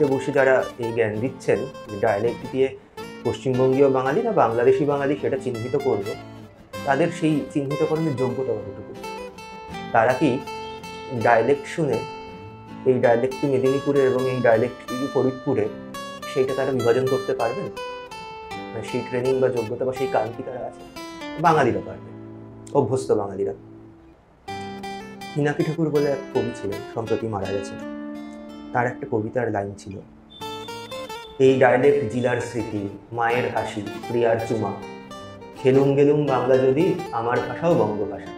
টিভিতে বসে যারা এই জ্ঞান দিচ্ছেন যে ডায়ালেক্ট দিয়ে পশ্চিমবঙ্গীয় বাঙালি না বাংলাদেশি বাঙালি সেটা চিহ্নিত করব, তাদের সেই চিহ্নিতকরণের যোগ্যতা কতটুকু? তারা কি ডায়ালেক্ট শুনে এই ডায়ালেক্টটি মেদিনীপুরের এবং এই ডায়ালেক্টটি ফরিদপুরে সেইটা তারা বিভাজন করতে পারবেন? মানে সেই ট্রেনিং বা যোগ্যতা বা সেই কারণ কি তারা আছে? বাঙালিরা পারবে, অভ্যস্ত বাঙালিরা। পিনাকি ঠাকুর বলে এক কবি ছিলেন, সম্প্রতি মারা গেছে। তার একটা কবিতার লাইন ছিল, এই ডায়ালেক্ট জিলার স্মৃতি, মায়ের হাসি, প্রিয়ার চুমা, খেলুম গেলুম বাংলা যদি, আমার ভাষাও বঙ্গভাষা।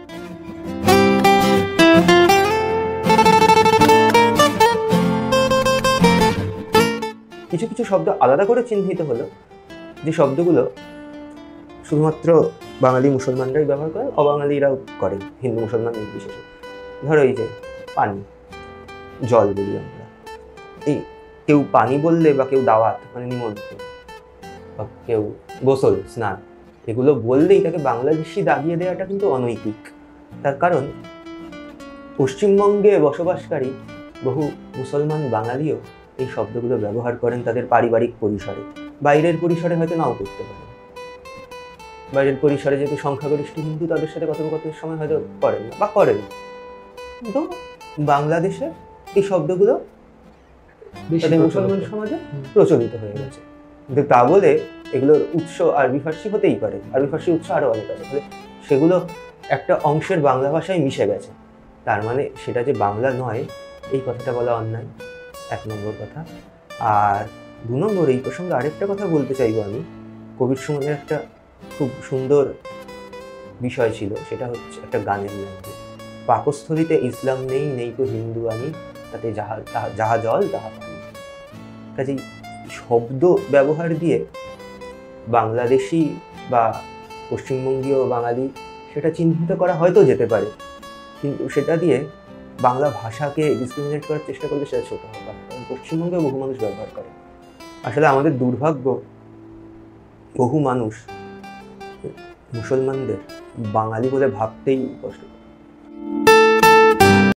কিছু কিছু শব্দ আলাদা করে চিহ্নিত হলো, যে শব্দগুলো শুধুমাত্র বাঙালি মুসলমানরাই ব্যবহার করেন, অবাঙালিরাও করেন, হিন্দু মুসলমান নির্বিশেষে। ধরো এই যে পানি, জল বলি আমরা, এই কেউ পানি বললে বা কেউ দাওয়াত মানে নিমন্ত্রণ বা কেউ গোসল স্নান এগুলো বললেই তাকে বাংলাদেশি দাগিয়ে দেওয়াটা কিন্তু অনৈতিক। তার কারণ পশ্চিমবঙ্গে বসবাসকারী বহু মুসলমান বাঙালিও এই শব্দগুলো ব্যবহার করেন তাদের পারিবারিক পরিসরে, বাইরের পরিসরে হয়তো নাও করতে পারেন। বাইরের পরিসরে যেহেতু সংখ্যাগরিষ্ঠ হিন্দু, তাদের সাথে কথোপকথনের সময় হয়তো করেন না বা করেন, কিন্তু বাংলাদেশে এই শব্দগুলো তাদের মুসলমান সমাজে প্রচলিত হয়ে গেছে। কিন্তু তা বলে এগুলোর উৎস আরবি ফার্সি হতেই পারে, আরবি ফার্সি উৎস আরও অনেক আছে, ফলে সেগুলো একটা অংশের বাংলা ভাষায় মিশে গেছে, তার মানে সেটা যে বাংলা নয় এই কথাটা বলা অন্যায়, 1 নম্বর কথা। আর 2 নম্বর, এই প্রসঙ্গে আরেকটা কথা বলতে চাইবো আমি। কবির সুমনের একটা খুব সুন্দর বিষয় ছিল, সেটা হচ্ছে একটা গানের লাইন, পাকস্থলিতে ইসলাম নেই, নেই তো হিন্দু আমি, তাতে যাহা জল তাহা পানি। কাজেই শব্দ ব্যবহার দিয়ে বাংলাদেশি বা পশ্চিমবঙ্গীয় বাঙালি সেটা চিহ্নিত করা হয়তো যেতে পারে, কিন্তু সেটা দিয়ে বাংলা ভাষাকে ডিসক্রিমিনেট করার চেষ্টা করলে সেটা ছোট হবে। কারণ পশ্চিমবঙ্গে বহু মানুষ ব্যবহার করে। আসলে আমাদের দুর্ভাগ্য, বহু মানুষ মুসলমানদের বাঙালি বলে ভাবতেই কষ্ট করে।